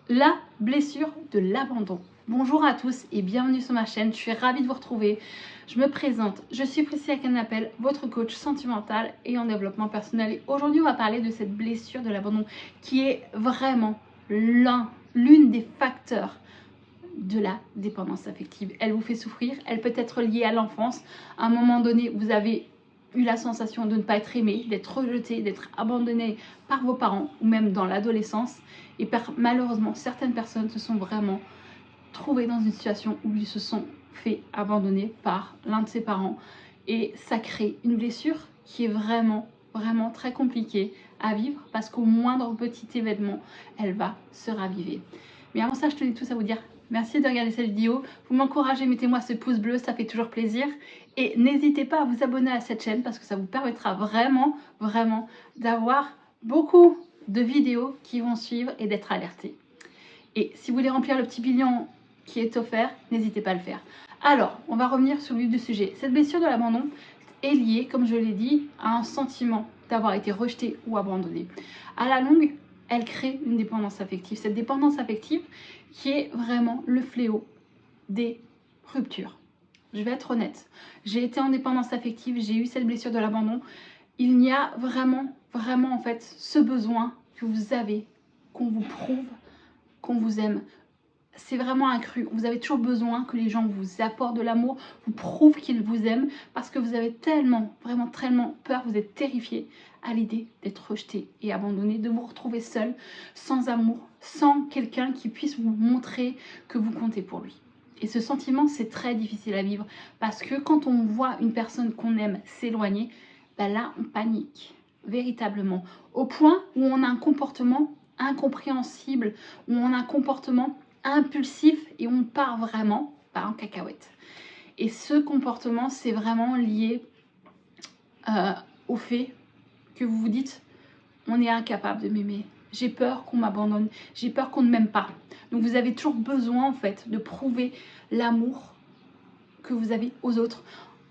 la blessure de l'abandon. Bonjour à tous et bienvenue sur ma chaîne, je suis ravie de vous retrouver. Je me présente, je suis Priscilla Canapel, votre coach sentimental et en développement personnel. Et aujourd'hui, on va parler de cette blessure de l'abandon qui est vraiment l'une des facteurs de la dépendance affective. Elle vous fait souffrir, elle peut être liée à l'enfance. À un moment donné, vous avez eu la sensation de ne pas être aimé, d'être rejeté, d'être abandonné par vos parents ou même dans l'adolescence. Et malheureusement, certaines personnes se sont vraiment trouvées dans une situation où ils se sont fait abandonner par l'un de ses parents. Et ça crée une blessure qui est vraiment très compliquée à vivre parce qu'au moindre petit événement, elle va se raviver. Mais avant ça, je tenais tous à vous dire merci de regarder cette vidéo. Vous m'encouragez, mettez-moi ce pouce bleu, ça fait toujours plaisir. Et n'hésitez pas à vous abonner à cette chaîne parce que ça vous permettra vraiment d'avoir beaucoup de vidéos qui vont suivre et d'être alertés. Et si vous voulez remplir le petit bilan qui est offert, n'hésitez pas à le faire. Alors, on va revenir sur le vif du sujet. Cette blessure de l'abandon est liée, comme je l'ai dit, à un sentiment d'avoir été rejeté ou abandonné. À la longue, elle crée une dépendance affective. Cette dépendance affective qui est vraiment le fléau des ruptures. Je vais être honnête, j'ai été en dépendance affective, j'ai eu cette blessure de l'abandon. Il y a vraiment en fait ce besoin que vous avez, qu'on vous prouve, qu'on vous aime. C'est vraiment accru. Vous avez toujours besoin que les gens vous apportent de l'amour, vous prouvent qu'ils vous aiment parce que vous avez tellement peur, vous êtes terrifié à l'idée d'être rejeté et abandonné, de vous retrouver seul, sans amour, sans quelqu'un qui puisse vous montrer que vous comptez pour lui. Et ce sentiment, c'est très difficile à vivre parce que quand on voit une personne qu'on aime s'éloigner, ben là, on panique véritablement au point où on a un comportement incompréhensible, où on a un comportement impulsif et on part vraiment en cacahuète. Et ce comportement, c'est vraiment lié au fait que vous vous dites on est incapable de m'aimer, j'ai peur qu'on m'abandonne, j'ai peur qu'on ne m'aime pas. Donc vous avez toujours besoin en fait de prouver l'amour que vous avez aux autres.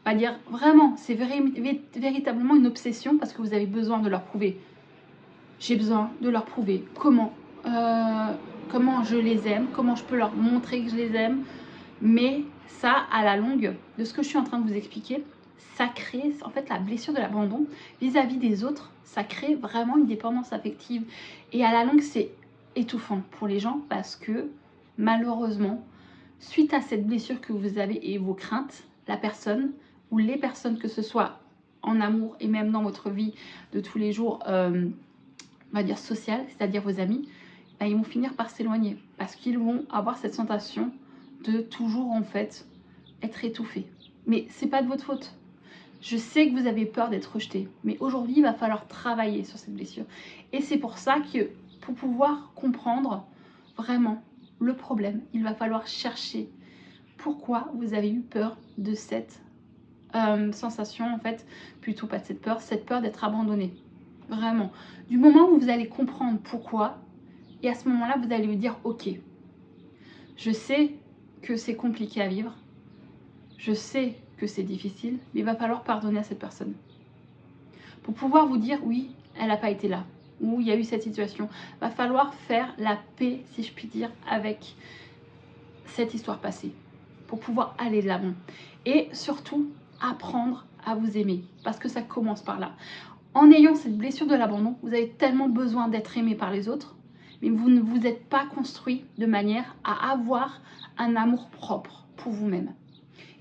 On va dire vraiment, c'est véritablement une obsession parce que vous avez besoin de leur prouver. J'ai besoin de leur prouver comment je les aime, comment je peux leur montrer que je les aime. Mais ça, à la longue, de ce que je suis en train de vous expliquer, ça crée en fait la blessure de l'abandon vis-à-vis des autres. Ça crée vraiment une dépendance affective. Et à la longue, c'est étouffant pour les gens parce que malheureusement, suite à cette blessure que vous avez et vos craintes, la personne ou les personnes que ce soit en amour et même dans votre vie de tous les jours, on va dire sociale, c'est-à-dire vos amis, ben, ils vont finir par s'éloigner parce qu'ils vont avoir cette sensation de toujours en fait être étouffé. Mais c'est pas de votre faute. Je sais que vous avez peur d'être rejeté, mais aujourd'hui il va falloir travailler sur cette blessure. Et c'est pour ça que pour pouvoir comprendre vraiment le problème, il va falloir chercher pourquoi vous avez eu peur de cette sensation en fait, plutôt pas de cette peur d'être abandonné. Vraiment. Du moment où vous allez comprendre pourquoi, et à ce moment-là vous allez vous dire ok, je sais que c'est compliqué à vivre, je sais que c'est difficile, mais il va falloir pardonner à cette personne. Pour pouvoir vous dire, oui, elle n'a pas été là, ou il y a eu cette situation, il va falloir faire la paix, si je puis dire, avec cette histoire passée, pour pouvoir aller de l'avant. Et surtout, apprendre à vous aimer, parce que ça commence par là. En ayant cette blessure de l'abandon, vous avez tellement besoin d'être aimé par les autres, mais vous ne vous êtes pas construit de manière à avoir un amour propre pour vous-même.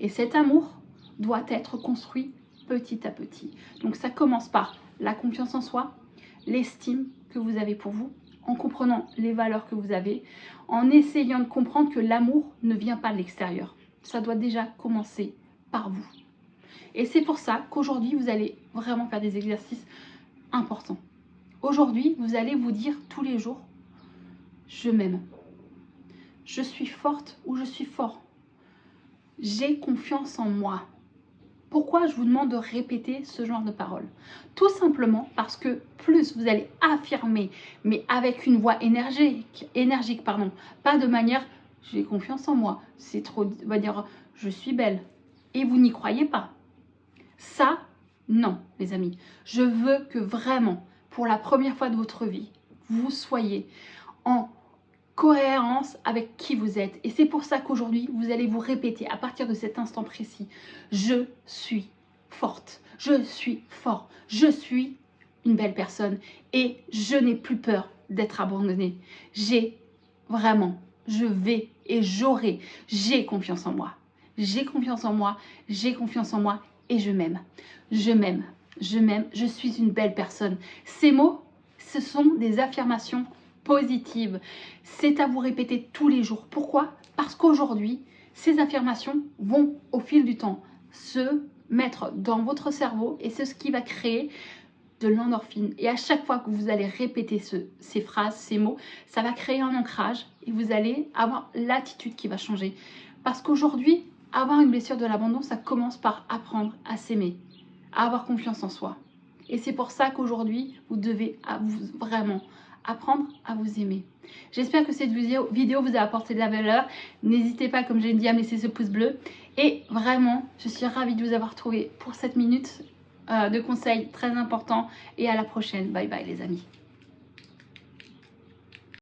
Et cet amour doit être construit petit à petit. Donc ça commence par la confiance en soi, l'estime que vous avez pour vous, en comprenant les valeurs que vous avez, en essayant de comprendre que l'amour ne vient pas de l'extérieur. Ça doit déjà commencer par vous. Et c'est pour ça qu'aujourd'hui, vous allez vraiment faire des exercices importants. Aujourd'hui, vous allez vous dire tous les jours, je m'aime. Je suis forte ou je suis fort. J'ai confiance en moi. Pourquoi je vous demande de répéter ce genre de paroles? Tout simplement parce que plus vous allez affirmer, mais avec une voix énergique, pas de manière j'ai confiance en moi, c'est trop, on va dire je suis belle, et vous n'y croyez pas. Ça, non, les amis. Je veux que vraiment, pour la première fois de votre vie, vous soyez en cohérence avec qui vous êtes. Et c'est pour ça qu'aujourd'hui, vous allez vous répéter à partir de cet instant précis. Je suis forte, je suis fort, je suis une belle personne et je n'ai plus peur d'être abandonnée. Je vais et j'aurai, j'ai confiance en moi. J'ai confiance en moi, j'ai confiance en moi et je m'aime. Je m'aime, je m'aime, je suis une belle personne. Ces mots, ce sont des affirmations positives. C'est à vous répéter tous les jours. Pourquoi? Parce qu'aujourd'hui, ces affirmations vont au fil du temps se mettre dans votre cerveau et c'est ce qui va créer de l'endorphine. Et à chaque fois que vous allez répéter ces phrases, ces mots, ça va créer un ancrage et vous allez avoir l'attitude qui va changer. Parce qu'aujourd'hui, avoir une blessure de l'abandon, ça commence par apprendre à s'aimer, à avoir confiance en soi. Et c'est pour ça qu'aujourd'hui, vous devez vraiment apprendre à vous aimer. J'espère que cette vidéo vous a apporté de la valeur. N'hésitez pas, comme j'ai dit, à me laisser ce pouce bleu. Et vraiment, je suis ravie de vous avoir trouvé pour cette minute de conseils très importants. Et à la prochaine. Bye bye les amis.